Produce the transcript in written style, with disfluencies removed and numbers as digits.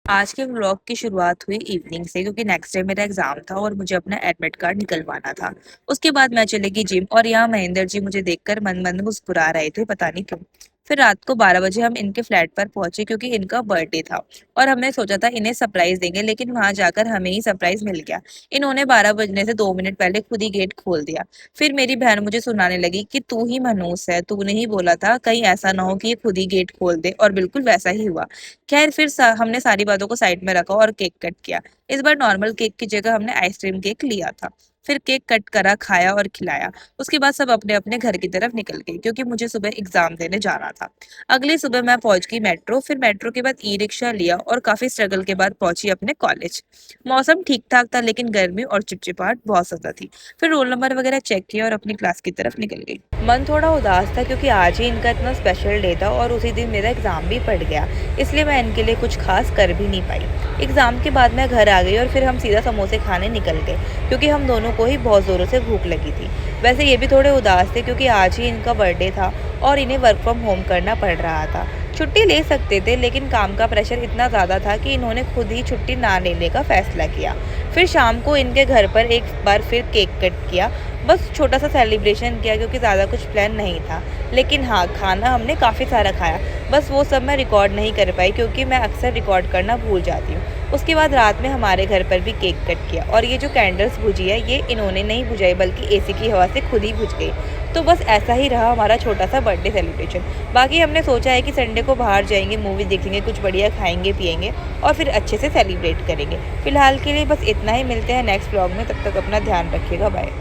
आज के व्लॉग की शुरुआत हुई इवनिंग से क्योंकि नेक्स्ट डे मेरा एग्जाम था और मुझे अपना एडमिट कार्ड निकलवाना था। उसके बाद मैं चलेगी जिम और यहाँ महेंद्र जी मुझे देखकर मन मन मुस्कुरा रहे थे, पता नहीं क्यों। फिर रात को 12 बजे हम इनके फ्लैट पर पहुंचे क्योंकि इनका बर्थडे था और हमने सोचा था इन्हें सरप्राइज देंगे, लेकिन वहां जाकर हमें ही सरप्राइज मिल गया। इन्होंने 12 बजने से 2 मिनट पहले खुद ही गेट खोल दिया। फिर मेरी बहन मुझे सुनाने लगी कि तू ही मनहूस है, तूने ही बोला था कहीं ऐसा ना हो कि ये खुद ही गेट खोल दे, और बिल्कुल वैसा ही हुआ। खैर फिर हमने सारी बातों को साइड में रखा और केक कट किया। इस बार नॉर्मल केक की जगह हमने आइसक्रीम केक लिया था। फिर केक कट करा, खाया और खिलाया। उसके बाद सब अपने अपने घर की तरफ निकल गए क्योंकि मुझे सुबह एग्जाम देने जाना था। अगली सुबह मैं पहुंच गई मेट्रो, फिर मेट्रो के बाद ई रिक्शा लिया और काफी स्ट्रगल के बाद पहुंची अपने कॉलेज। मौसम ठीक ठाक था लेकिन गर्मी और चिपचिपाहट बहुत ज्यादा थी। फिर रोल नंबर वगैरह चेक किया और अपनी क्लास की तरफ निकल गई। मन थोड़ा उदास था क्योंकि आज ही इनका इतना स्पेशल डे था और उसी दिन मेरा एग्जाम भी पड़ गया, इसलिए मैं इनके लिए कुछ खास कर भी नहीं पाई। एग्ज़ाम के बाद मैं घर आ गई और फिर हम सीधा समोसे खाने निकल गए क्योंकि हम दोनों को ही बहुत ज़ोरों से भूख लगी थी। वैसे ये भी थोड़े उदास थे क्योंकि आज ही इनका बर्थडे था और इन्हें वर्क फ्रॉम होम करना पड़ रहा था। छुट्टी ले सकते थे लेकिन काम का प्रेशर इतना ज़्यादा था कि इन्होंने खुद ही छुट्टी ना लेने का फैसला किया। फिर शाम को इनके घर पर एक बार फिर केक कट किया, बस छोटा सा सेलिब्रेशन किया क्योंकि ज़्यादा कुछ प्लान नहीं था। लेकिन हाँ, खाना हमने काफ़ी सारा खाया। बस वो सब मैं रिकॉर्ड नहीं कर पाई क्योंकि मैं अक्सर रिकॉर्ड करना भूल जाती हूँ। उसके बाद रात में हमारे घर पर भी केक कट किया और ये जो कैंडल्स बुझी है ये इन्होंने नहीं बुझाई बल्कि एसी की हवा से खुद ही बुझ गई। तो बस ऐसा ही रहा हमारा छोटा सा बर्थडे सेलिब्रेशन। बाकी हमने सोचा है कि संडे को बाहर जाएंगे, मूवी देखेंगे, कुछ बढ़िया खाएंगे पिएंगे और फिर अच्छे से सेलिब्रेट करेंगे। फिलहाल के लिए बस इतना ही, मिलते हैं नेक्स्ट व्लॉग में, तब तक अपना ध्यान रखिएगा, बाय।